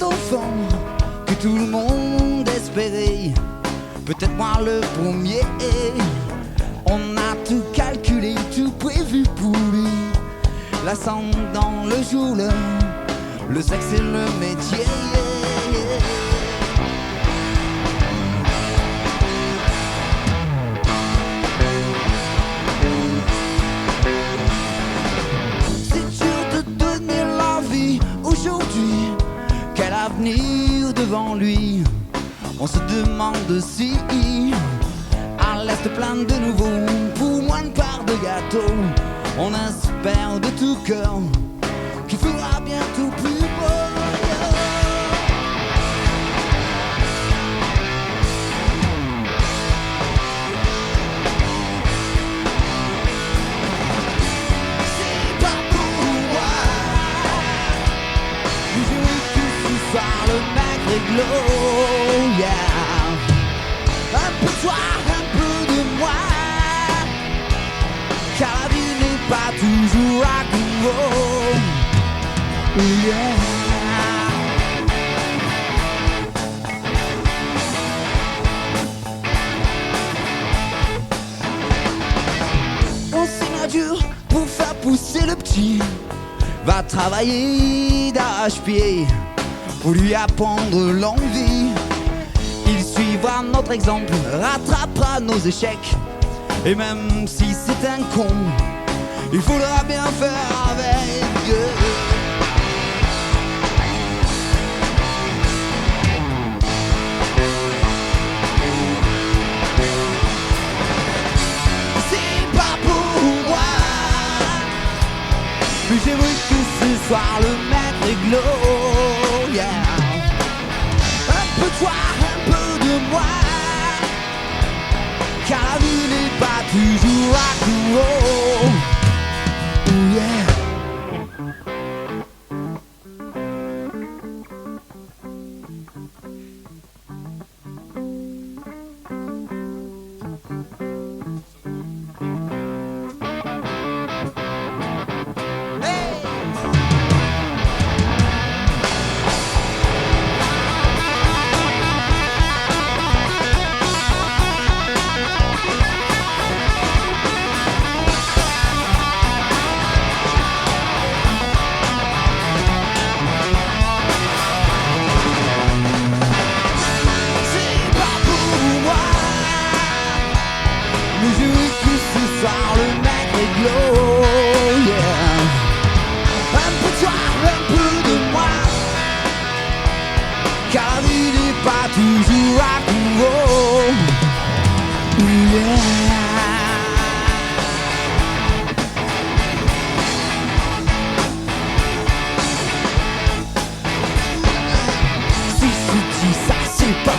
cet enfant que tout le monde espérait, peut-être moi le premier. On a tout calculé, tout prévu pour lui. L'ascendant, le jour, le sexe et le métier. C'est dur de donner la vie aujourd'hui. Quel avenir devant lui? On se demande si à l'est plein de nouveau pour moins de part de gâteau. On espère de tout cœur qu'il fera bientôt plus beau. C'est pas pour moi, mais je veux que ce soir le mec réglo, yeah. Un peu toi, un peu de moi, car la vie n'est pas toujours à court. Yeah. On signe dur pour faire pousser le petit, va travailler d'arrache-pied pour lui apprendre l'envie. Il suivra notre exemple, rattrapera nos échecs. Et même si c'est un con, il faudra bien faire avec eux. C'est pas pour moi, mais j'aimerais que ce soir le mec réglo, yeah. Un peu toi, un peu de moi, car la vie n'est pas toujours à court. Oh yeah.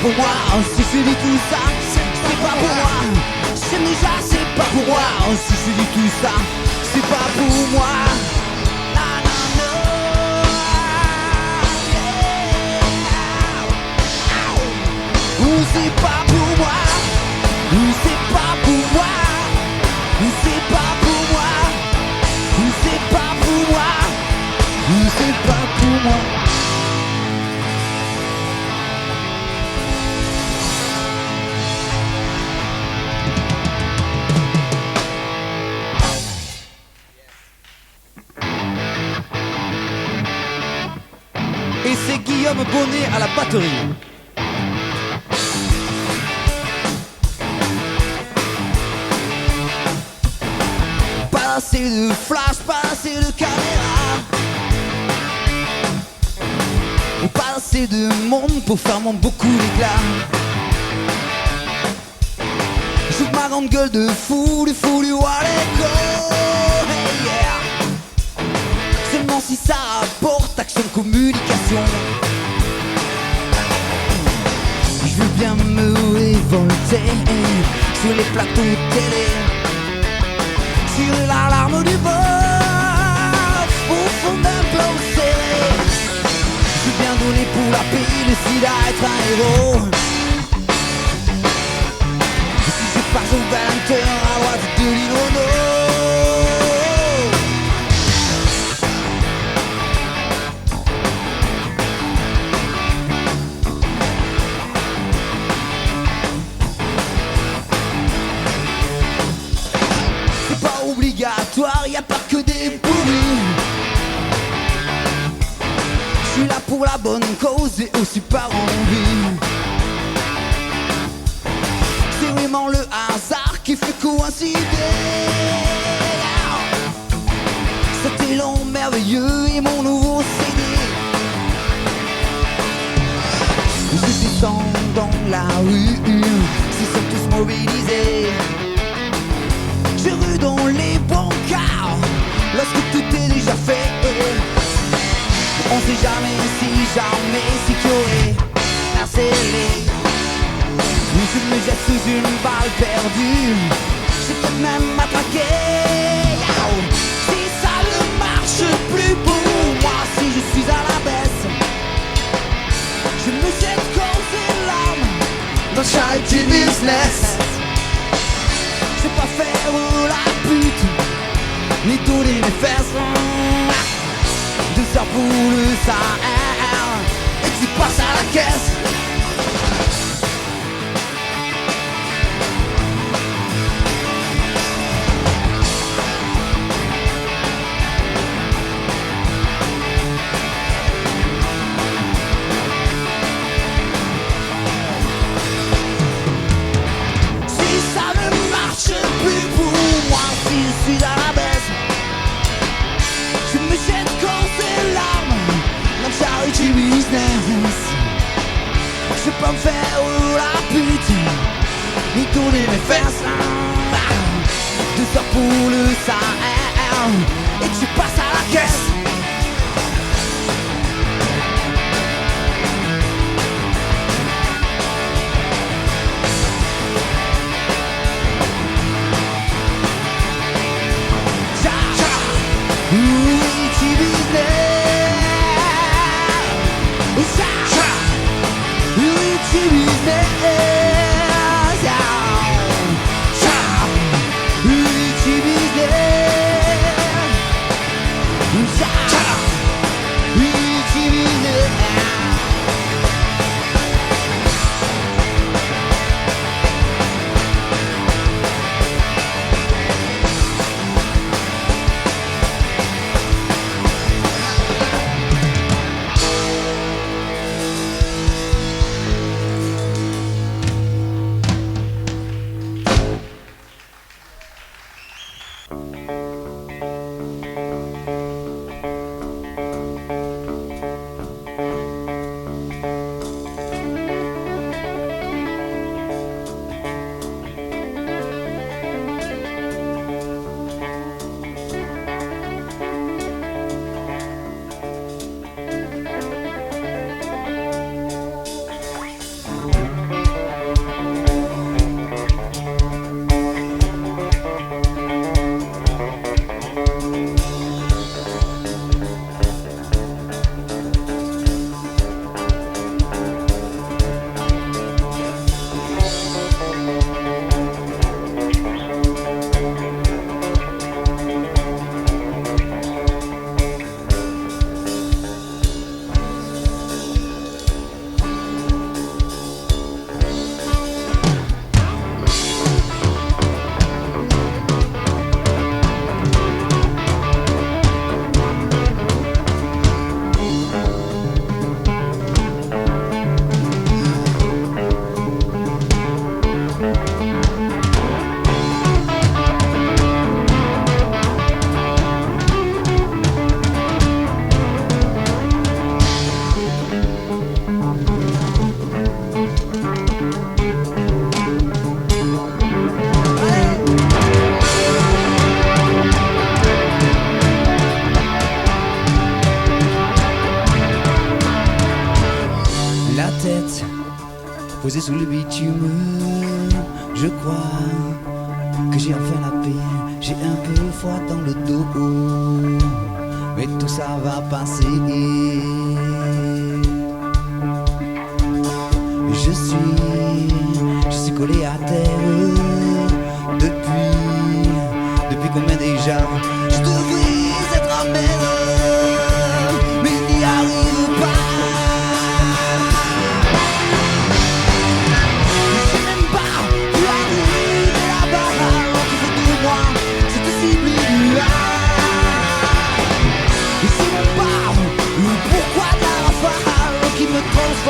Pour moi, si je dis tout ça, c'est pas pour moi. J'aime déjà, c'est pas pour moi. Si je dis tout ça, c'est pas pour moi. Ah, non, non, yeah. Ou c'est pas pour moi, ou c'est pas pour moi, ou c'est pas pour moi, ou c'est pas pour moi, ou c'est pas pour moi. Et c'est Guillaume Bonnet à la batterie. Pas assez de flash, pas assez de caméra, pas assez de monde pour faire mon beaucoup d'éclat. Joue ma grande gueule de fou, du Waleco, hey yeah. Seulement si ça rapporte action, communication. Je veux bien me révolter sur les plateaux de télé, tirer l'alarme du bord au fond d'un plan serré. Je veux bien donner pour la paix, le sida, être un héros. Et si je passe au Valentin à droite de l'Inono, c'est aussi par envie. C'est vraiment le hasard qui fait coïncider cet élan merveilleux et mon nouveau CD. Je descends dans la rue, s'ils sont tous mobilisés. Je rue dans les bancards lorsque tout est déjà fait. On sait jamais si qu'il y aurait un scellé. Je me jette sous une balle perdue, j'ai peut-être même matraqué. Si ça ne marche plus pour moi, si je suis à la baisse, je me jette cause et larmes dans charity business. Je vais pas faire la pute, ni tourner mes fesses. 2 heures pour le Sahel, et tu passes à la caisse. Je suis à la baisse, je me jette cause et larmes dans le charity business. Je peux pas me faire la pute, ni tourner mes fesses. 2 heures pour le Sahel, et tu passes à la caisse. Posé sous le bitume, je crois que j'ai enfin la paix. J'ai un peu froid dans le dos, mais tout ça va passer. Je suis collé à terre depuis combien déjà? Je devrais être à mer, mais je n'y arrive pas. Je sais même pas où arriver là-bas. Qui fait de moi cette cible-là? Je sais même pas le pourquoi de la rafale qui me transforme.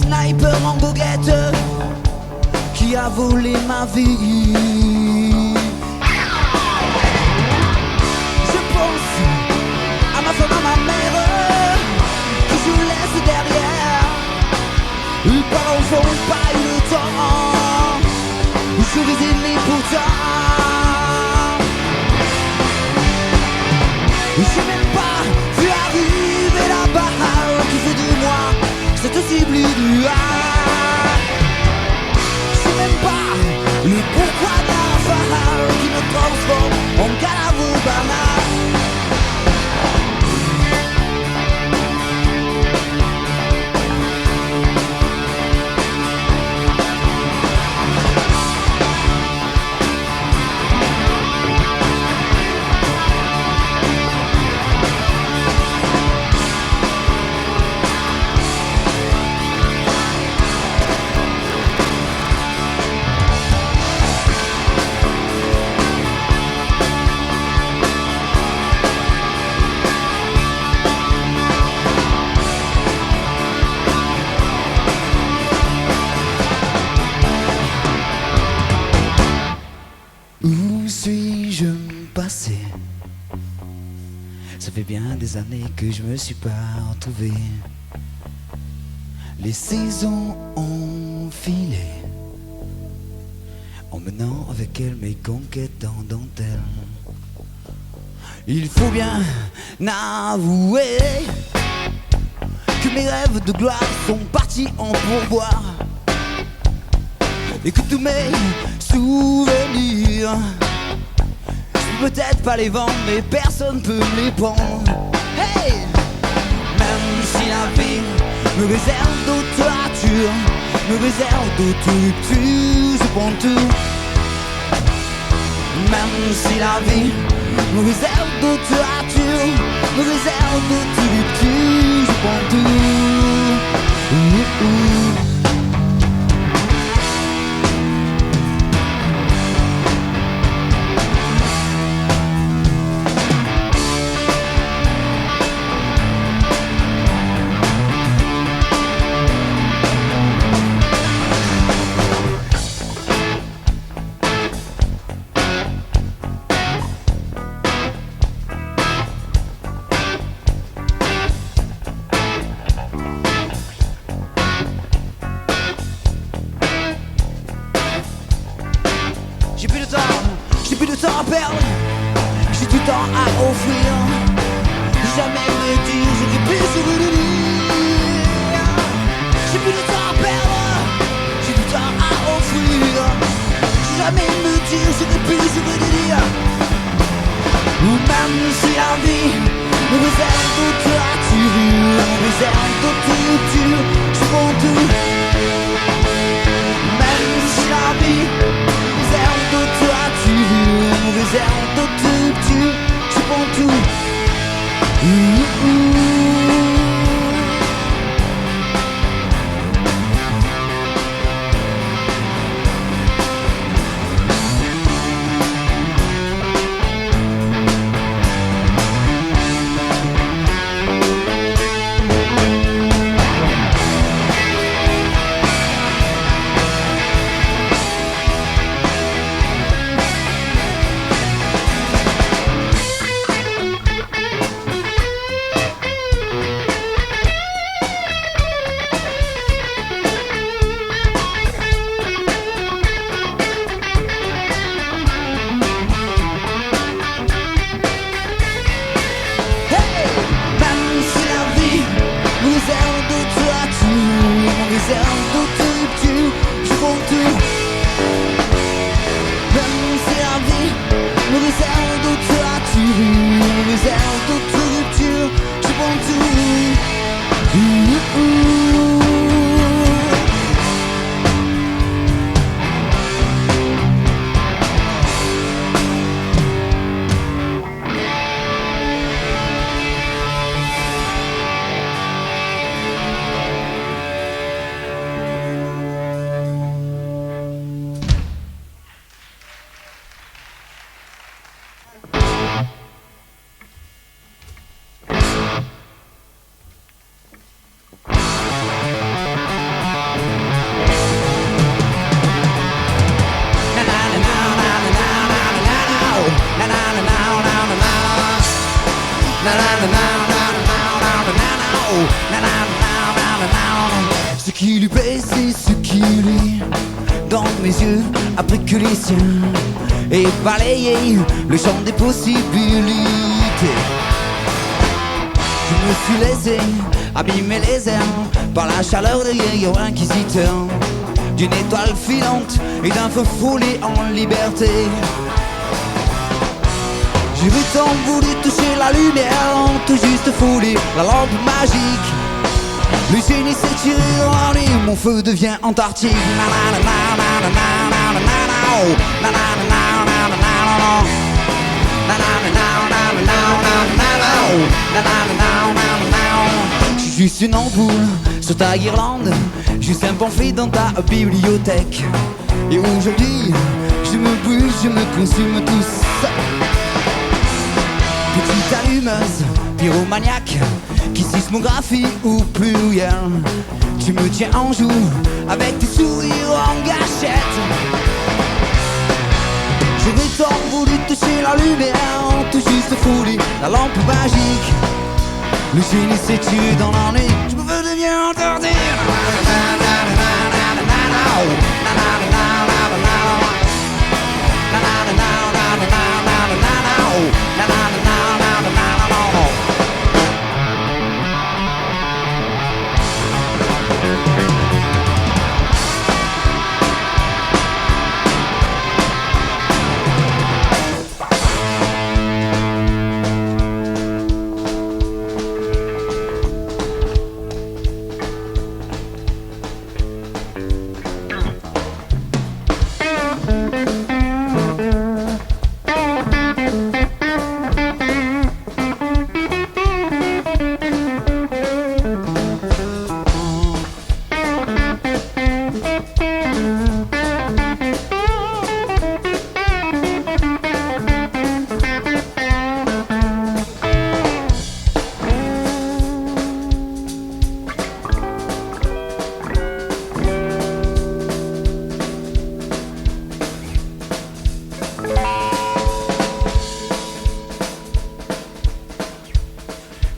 sniper en goguette qui a volé ma vie. Je pense à ma femme, à ma mère que je laisse derrière. Les parents font pas eu le temps, je les aimais pourtant. J'ai même pas vu arriver la balle qui fait de moi cette cible idéale. C'est même pas le pourquoi d'un phare qui me transforme en canavo banal. Où suis-je passé? Ça fait bien des années que je me suis pas retrouvé. Les saisons ont filé, emmenant avec elles mes conquêtes en dentelle. Il faut bien avouer que mes rêves de gloire sont partis en pourboire, et que tous mes souvenirs, je peux peut-être pas les vendre, mais personne peut me les prendre. Hey! Même si la vie me réserve d'autres ratures, me réserve d'autres ruptures, je prends tout. Même si la vie me réserve d'autres ratures, me réserve d'autres ruptures, je prends tout. J'ai plus de temps à perdre, j'ai du temps à offrir. Jamais me dire j'aurais pu sourire. J'ai plus de temps à perdre, j'ai du temps à offrir. Jamais me dire j'aurais pu sourire. Même si la vie me réserve d'autres ratures, me réserve d'autres ruptures, je prends tout. Même si la vie me réserve d'autres ratures, me réserve d'autres ruptures, je prends tout. qui lui plaît, c'est ce qui lui dans mes yeux a pris que les siens et balayé le champ des possibilités. Je me suis laissé abîmer les airs par la chaleur des guerriers inquisiteurs, d'une étoile filante et d'un feu foulé en liberté. J'ai tant voulu toucher la lumière, tout juste foulé la lampe magique. Le génie s'est tiré dans la nuit, mon feu devient Antarctique. Je suis juste une ampoule sur ta guirlande, juste un pamphlet dans ta bibliothèque. Et aujourd'hui, je me brûle, je me consume tout ça. Petite allumeuse, pyromaniaque, qui sismographie ou plus rien. Tu me tiens en joue avec tes sourires en gâchette. J'aurais tant voulu toucher la lumière, tout juste foulé la lampe magique. Le génie s'est tué dans la nuit, je me veux devenir interdit.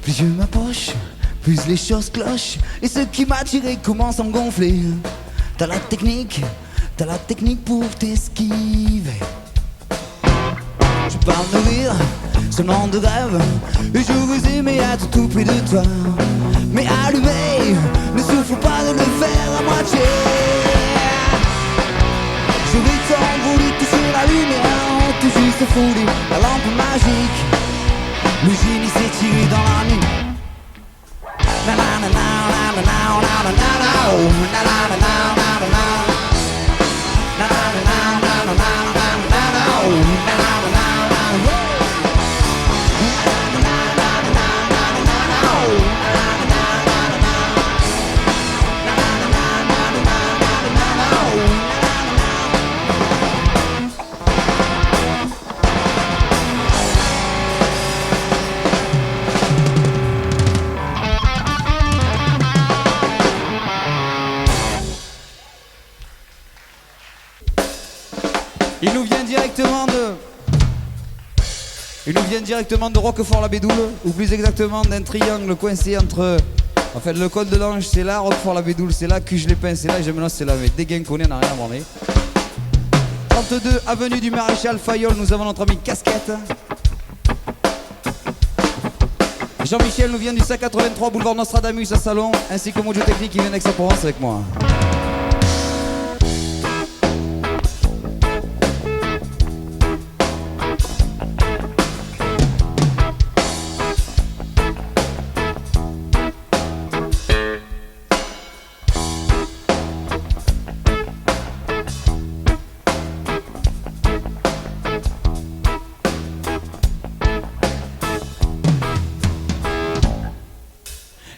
Plus je m'approche, plus les choses clochent, et ce qui m'a tiré commence à me gonfler. T'as la technique pour t'esquiver. Je parle de rire, seulement de rêve, et je veux aimer être tout près de toi. Mais allumé, ne souffle pas de le faire à moitié. J'aurais tant voulu toucher la lumière, tout juste foulé la lampe magique. Le génie s'est tiré dans la nuit. Na na na na na na na na na na na na na na na. Na na na na na na na na na. Il nous vient directement de Roquefort-la-Bédoule, ou plus exactement d'un triangle coincé entre... En fait, le col de l'Ange, c'est là, Roquefort-la-Bédoule, c'est là, Cuges-les-Pins, c'est là, et Gemenos, c'est là, mais Déguenconné, on n'a rien à branler. 32 avenue du Maréchal Fayol, nous avons notre ami Casquette. Jean-Michel nous vient du 583 boulevard Nostradamus à Salon, ainsi que Mojo Technique qui vient d'Aix-en-Provence avec moi.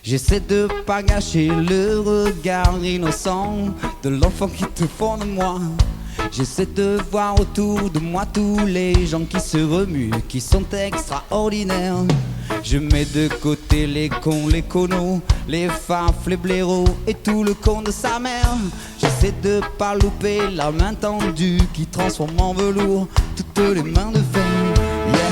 J'essaie de pas gâcher le regard innocent de l'enfant qui te fond de moi. J'essaie de voir autour de moi tous les gens qui se remuent, qui sont extraordinaires. Je mets de côté les cons, les conos, les fafs, les blaireaux et tout le con de sa mère. J'essaie de pas louper la main tendue qui transforme en velours toutes les mains de fer. Yeah.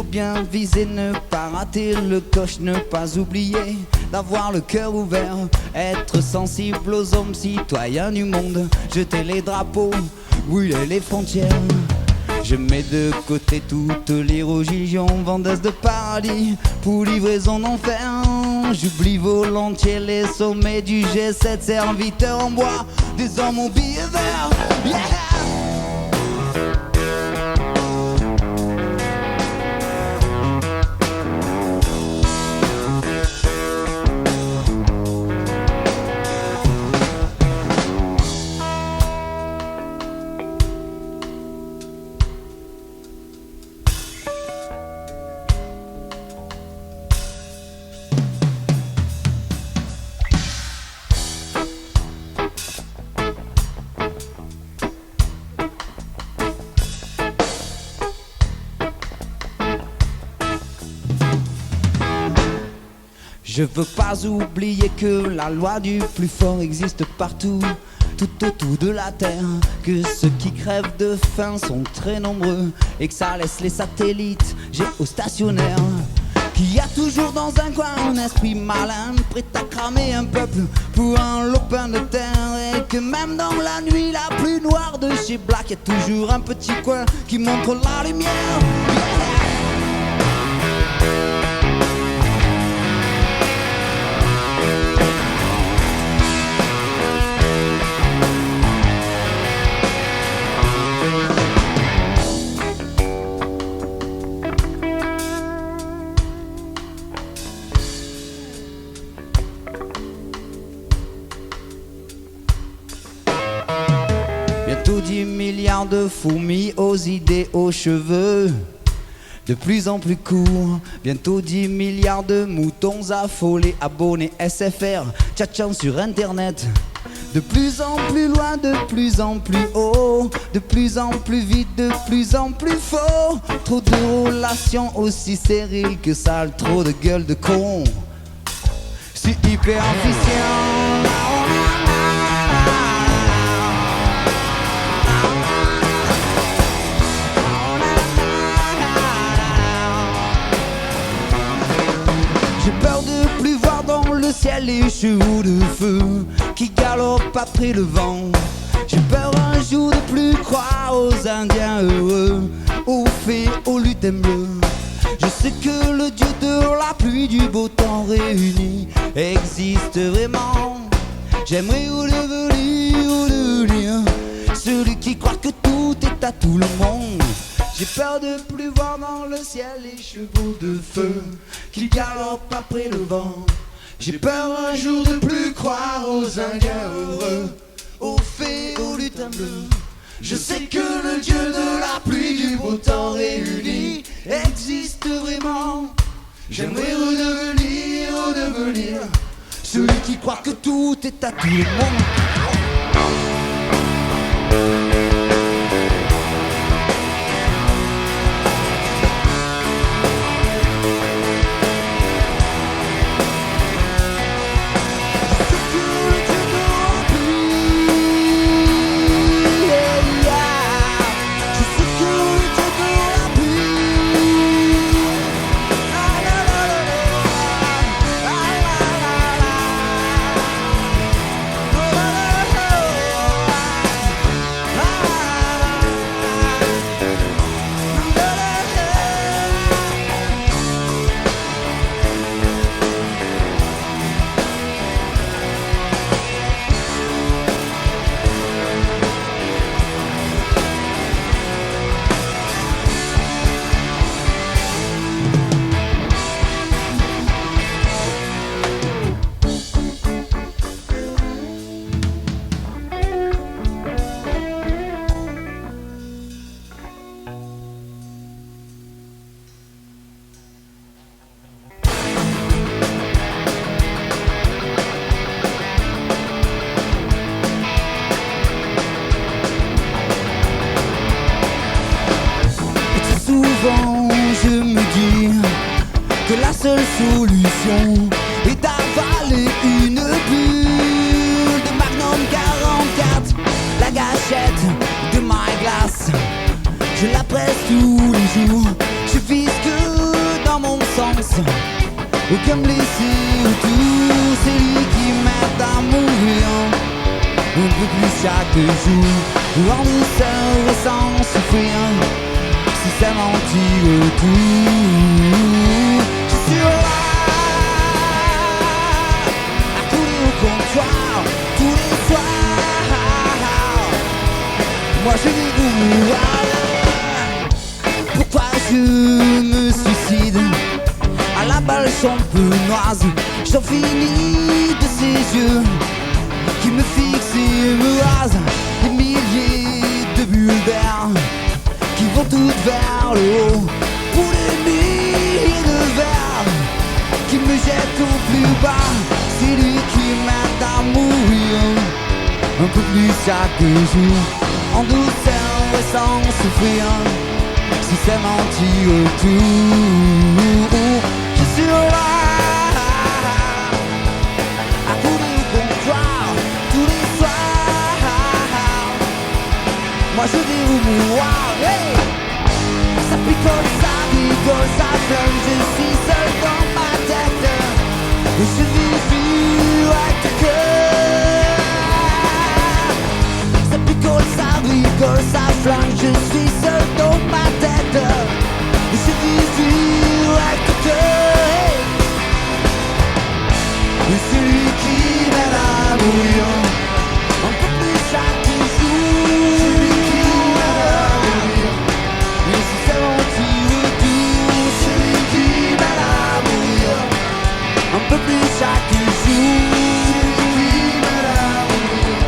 bien viser, ne pas rater le coche, ne pas oublier d'avoir le cœur ouvert, être sensible aux hommes citoyens du monde, jeter les drapeaux, brûler les frontières. Je mets de côté toutes les religions vendeuses de paradis pour livraison d'enfer. J'oublie volontiers les sommets du G7, serviteurs en bois, des hommes aux billets verts. Yeah! Je veux pas oublier que la loi du plus fort existe partout, tout autour de la terre, que ceux qui crèvent de faim sont très nombreux et que ça laisse les satellites géostationnaires. Qu'il y a toujours dans un coin un esprit malin prêt à cramer un peuple pour un lopin de terre, et que même dans la nuit la plus noire de chez Black, y a toujours un petit coin qui montre la lumière. Bientôt 10 milliards de fourmis aux idées, aux cheveux de plus en plus courts. Bientôt 10 milliards de moutons affolés, abonnés SFR, tchatchant sur internet. De plus en plus loin, de plus en plus haut, de plus en plus vite, de plus en plus faux. Trop de relations aussi stériles que sales, trop de gueules de con. C'est hyper efficient. J'ai peur de plus voir dans le ciel les chevaux de feu qui galopent après le vent. J'ai peur un jour de plus croire aux Indiens heureux, aux fées, aux lutins bleus. Je sais que le dieu de la pluie, du beau temps réuni existe vraiment. J'aimerais devenir celui qui croit que tout est à tout le monde. J'ai peur de plus voir dans le ciel les chevaux de feu qui galopent après le vent. J'ai peur un jour de plus croire aux Indiens heureux, aux fées, aux lutins bleus. Je sais que le dieu de la pluie, du beau temps réuni existe vraiment. J'aimerais redevenir celui qui croit que tout est à tout le monde. Je me dis que la seule solution est d'avaler une bulle de Magnum 44, la gâchette de My Glass. Je la presse tous les jours, je vise que dans mon sens. Aucun blessé autour, c'est lui qui m'aide à mourir. Un peu plus chaque jour, en douceur et sans souffrir. Si c'est mentir tout, je suis là à couler au comptoir tous les soirs. Moi je vais mourir. Pourquoi je me suicide? À la balle champenoise, j'en finis de ces yeux qui me fixent et me rasent. Des milliers de bulles d'air qui vont toutes vers le haut. Pour des milliers de vers qui me jettent au plus bas. C'est lui qui m'aide à mourir. Un peu plus chaque jour, en douceur et sans souffrir. Si c'est mentir tout, je suis là à couler au comptoir tous les soirs. Moi je vais au mouroir, hey. Ça picole, ça rigole, ça flingue. Je suis seul dans ma tête. Je vis avec le cœur. Ça picole, ça rigole, ça flingue. Je suis seul dans ma tête. Je vis avec le cœur. C'est lui qui m'aide à mourir. Un peu plus chaque jour. C'est lui qui m'aide à mourir. Mais si c'est mentir tout, c'est lui qui m'aide à mourir. Un peu plus chaque jour. C'est lui qui m'aide à mourir.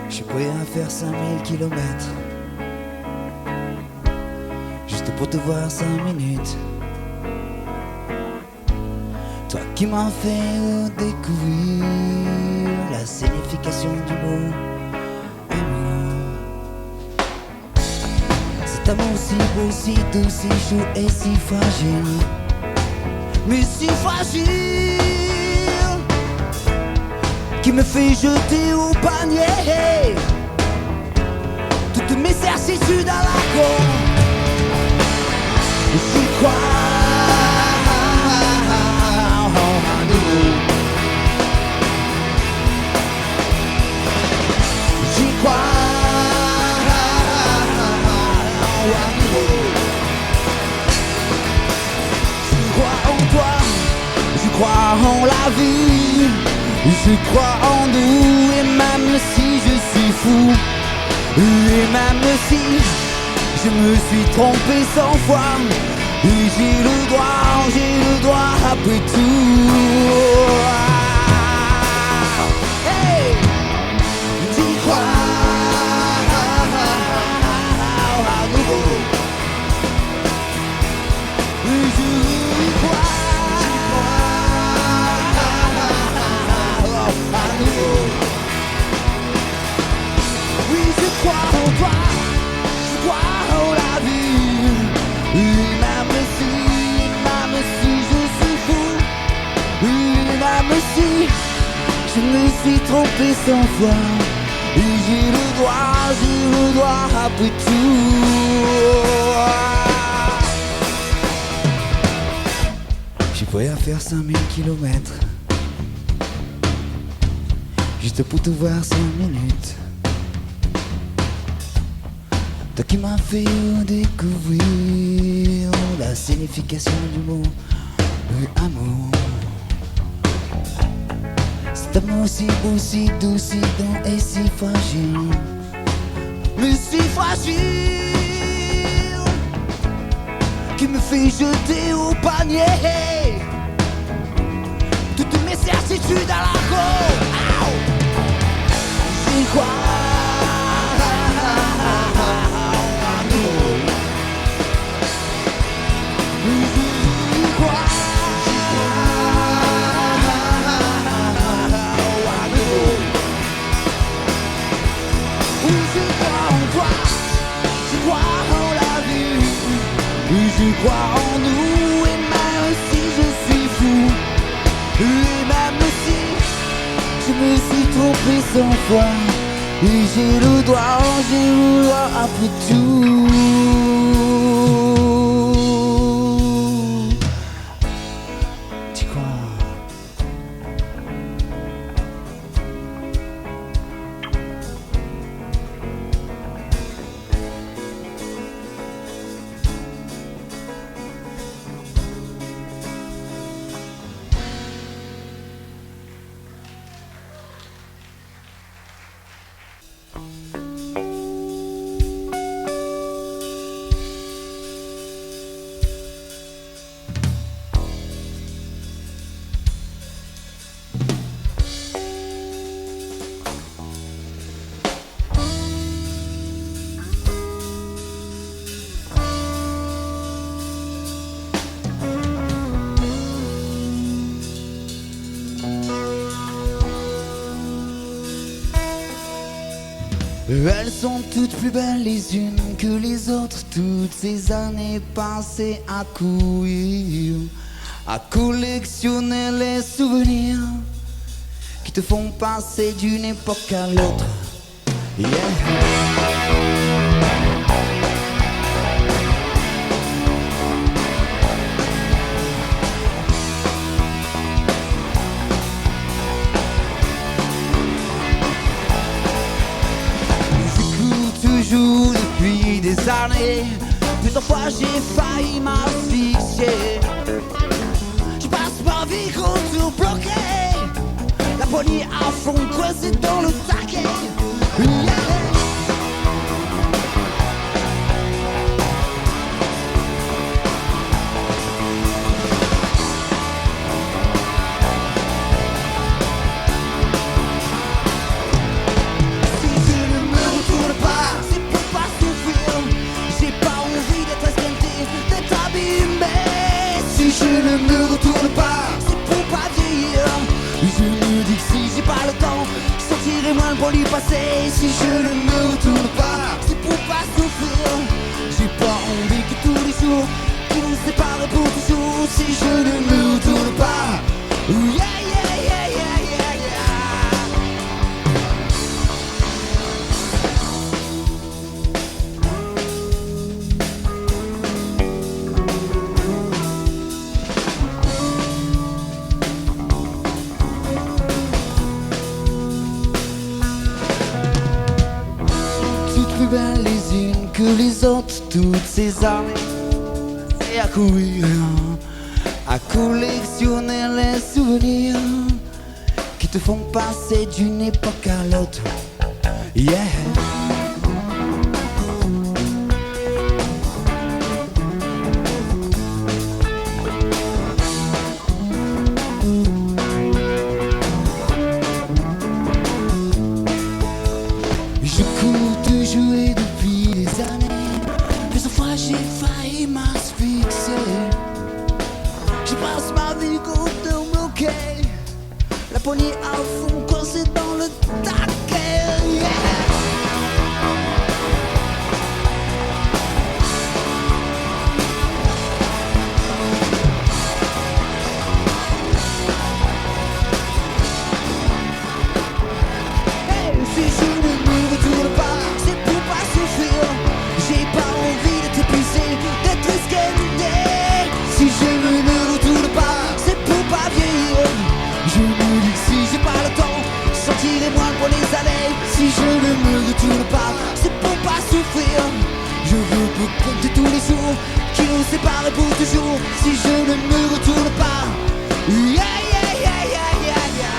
Je suis prêt à faire 5000 kilomètres juste pour te voir 5 minutes. Toi qui m'as fait découvrir la signification du mot amour. Cet amour si beau, si doux, si chaud et si fragile. Mais si fragile, qui me fait jeter au panier toutes mes certitudes à la con. J'y crois à nouveau. J'y crois à nouveau. Je crois en toi, je crois en la vie. Je crois en nous, et même si je suis fou, et même si je me suis trompé 100 fois, et j'ai le droit après tout. Hey, j'y crois à nouveau. Je crois. Oui, je crois en toi, je crois en la vie. Et même si je suis fou, et même si je me suis trompé 100 fois, et j'ai le droit après tout. Je suis prêt à faire 5000 kilomètres juste pour te voir 5 minutes. Toi qui m'as fait découvrir la signification du mot amour. Cet amour si beau, si doux, si doux et si fragile. Mais si fragile, qui me fait jeter au panier des certitudes à la go. J'y crois à nous. J'y crois à nous. Je crois en toi, je crois en la vie, je crois en nous, et même si je suis fou, et même si je me suis trompé 100 fois, et j'ai le droit après tout. Tu crois? Elles sont toutes plus belles les unes que les autres, toutes ces années passées à courir, à collectionner les souvenirs qui te font passer d'une époque à l'autre. Yeah. Depuis des années, plusieurs fois j'ai failli m'asphyxier. Je passe ma vie contre bloqué, la poignée à fond creusée dans le taquet. Yeah. Je ne me retourne pas, c'est pour pas vieillir. Je me dis que si j'ai pas le temps, je sortirai moins pour lui passer. Si je ne me retourne pas, c'est pour pas souffrir. J'ai pas envie que tous les jours qui nous séparent pour toujours. Si je ne me retourne pas, yeah, yeah, yeah, yeah, yeah, yeah. Plus belles les unes que les autres, toutes ces années, et à courir, à collectionner les souvenirs qui te font passer d'une époque à l'autre. Yeah. Je cours toujours et depuis des années, plusieurs fois j'ai failli m'asphyxier. Je passe ma vie contre bloqué, la poignée à fond coincée dans le taquet. Yeah. Si je ne me retourne pas, c'est pour pas souffrir. J'ai pas envie d'être épuisé, d'être esquinté. Si je ne me retourne pas, c'est pour pas vieillir. Je me dis que si j'ai pas le temps, je sortirai moins pour les années. Si je ne me retourne pas, c'est pour pas souffrir. Je veux plus compter tous les jours qui nous séparent pour toujours. Si je ne me retourne pas, yeah, yeah, yeah, yeah, yeah, yeah.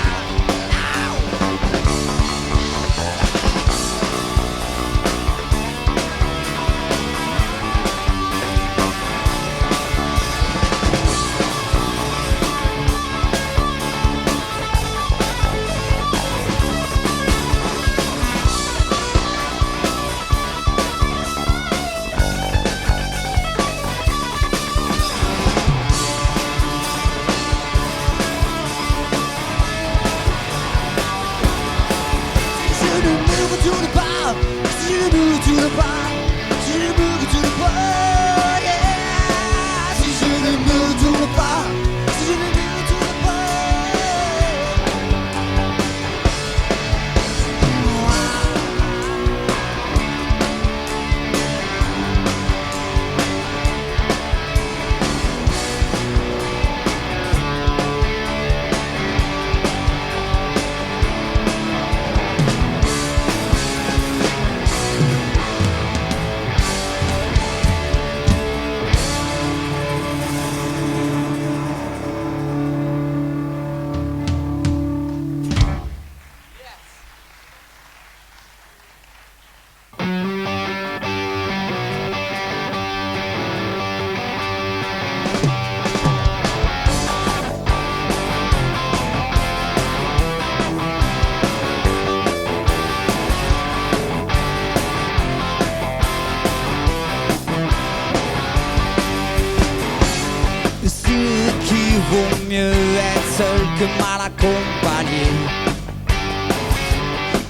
vaut mieux être seul que mal accompagné.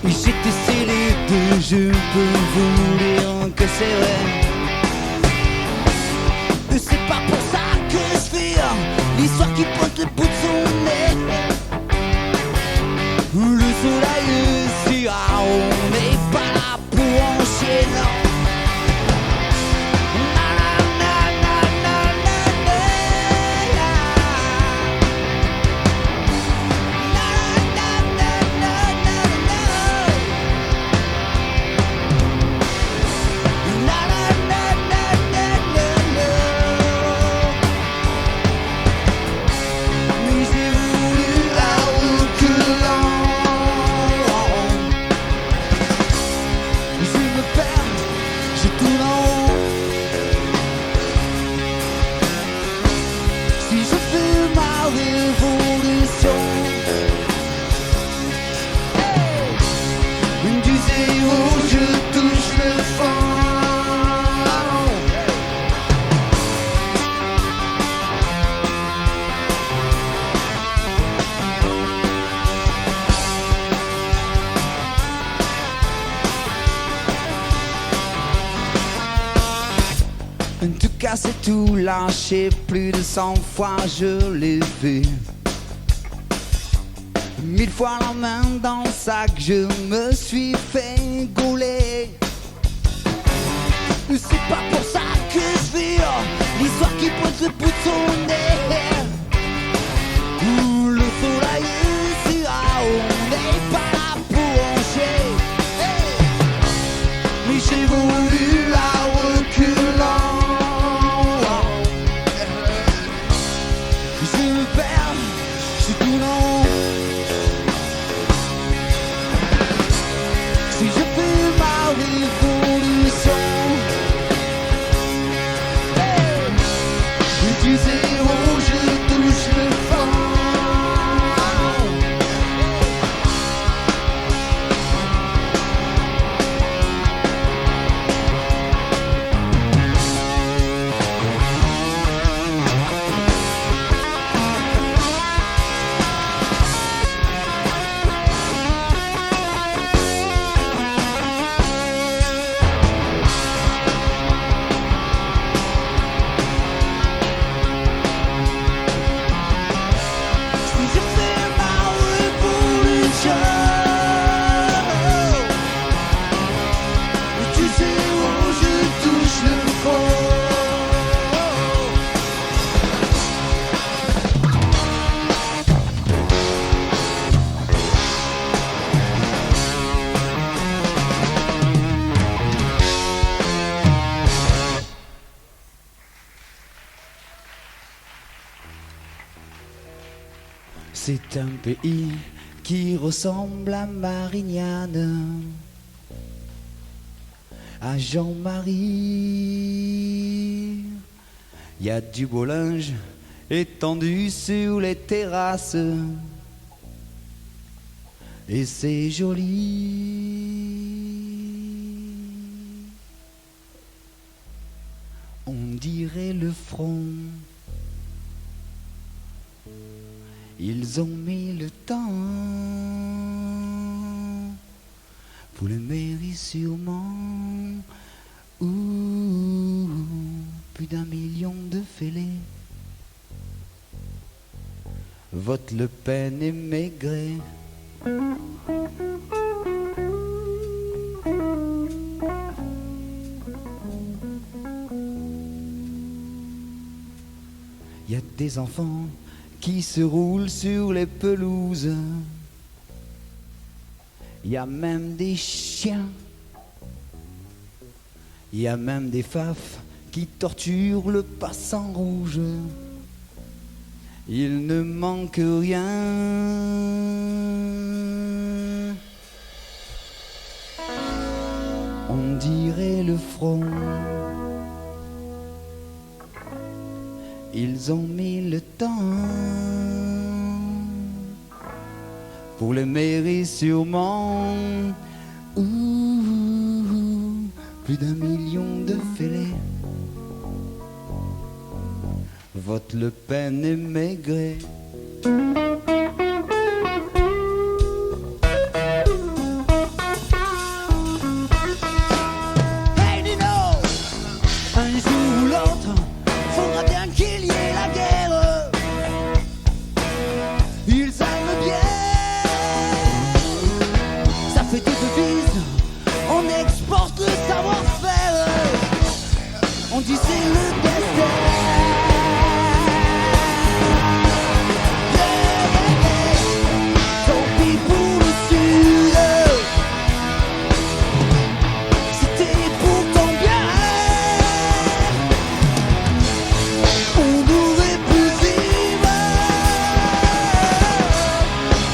J'étais scellé de je peux vous dire que c'est vrai. C'est pas pour ça que je fais l'histoire qui pointe le bout de son nez. Le soleil est on n'est pas là pour en chier, non. C'est tout lâché, plus de 100 fois je l'ai fait. 1000 fois la main dans le sac, je me suis fait gauler. C'est pas pour ça que je vis l'histoire qui pointe le bout de son nez. Le soleil est on n'est pas là pour en chier. Mais j'ai voulu la reculant. C'est un pays qui ressemble à Marignane, à Jean-Marie. Il y a du beau linge étendu sur les terrasses et c'est joli. On dirait le front. Ils ont mis le temps pour le mairie sûrement. Plus d'1 million de fêlés. Vote Le Pen et Maigret. Il y a des enfants qui se roulent sur les pelouses. Il y a même des chiens. Il y a même des fafs qui torturent le passant rouge. Il ne manque rien. On dirait le front. Ils ont mis le temps pour le mairie sûrement. Plus d'1 million de fêlés. vote Le Pen et Maigret. Hey Nino, un jour ou l'autre, faudra bien qu'il y ait la guerre. Ils aiment bien, ça fait des devises, on exporte le savoir-faire. On dit c'est le destin. Tant pis pour le sud, c'était pourtant bien. On aurait pu vivre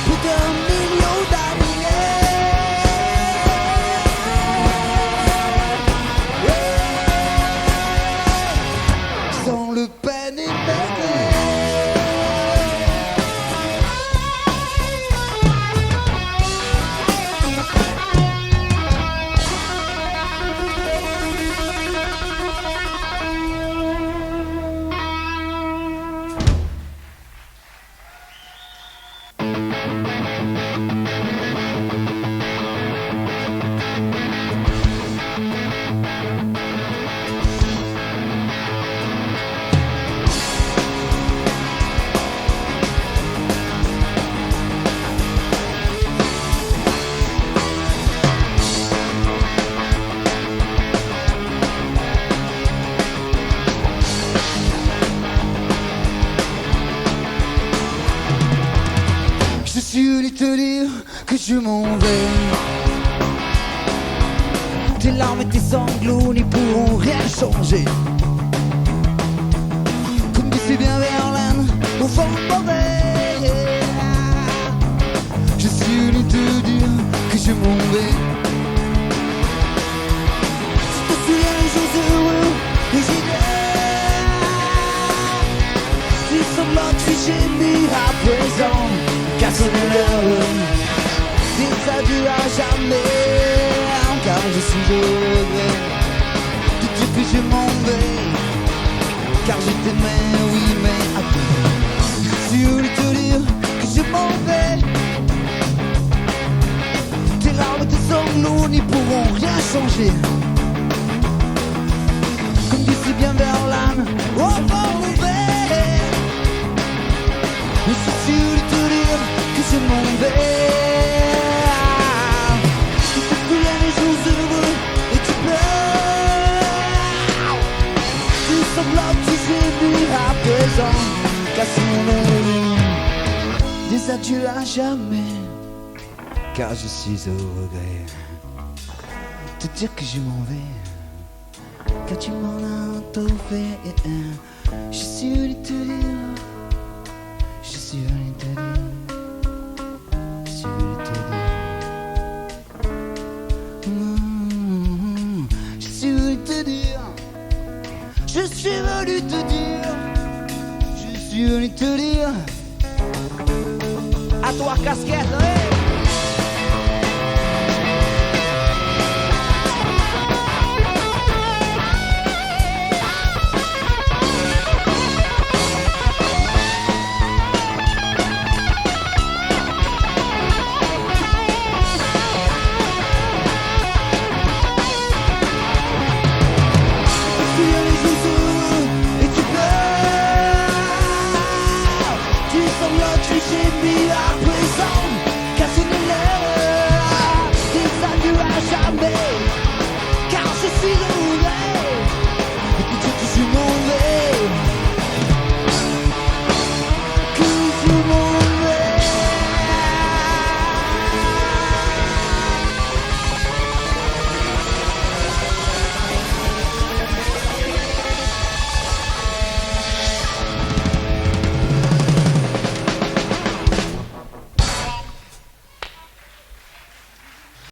plus d'1 million d'années. Sans Le Pen et Maigret. Je suis venu te dire que je m'en vais. Tes larmes et tes sanglots n'y pourront rien changer. Comme disait bien Verlaine au fond de bordel. Je suis venu te dire que je m'en vais. Tu te souviens des jours heureux, des idées. Tu semblantes figées mais à présent casse l'heure. Des adieux à jamais. Car je suis au regret de dire que je m'en vais. Car je t'aimais, oui mais après je suis venu te dire que je m'en vais. Tes larmes et tes sanglots n'y pourront rien changer. Comme disait bien Verlaine au bord ouvert. Je suis venu te dire que je m'en vais. Tu te souviens des jours heureux et tu pleures. Tu sembles tu gémir à présent. Casse-moi des adieux à jamais. Car je suis au regret Te dire que je m'en vais. Car tu m'en as tout fait. Je suis venu te dire. Je suis venu te dire. Je suis venu te dire. Je suis venu te dire. Je suis venu te dire. Je suis venu te dire. à toi casquette, hey!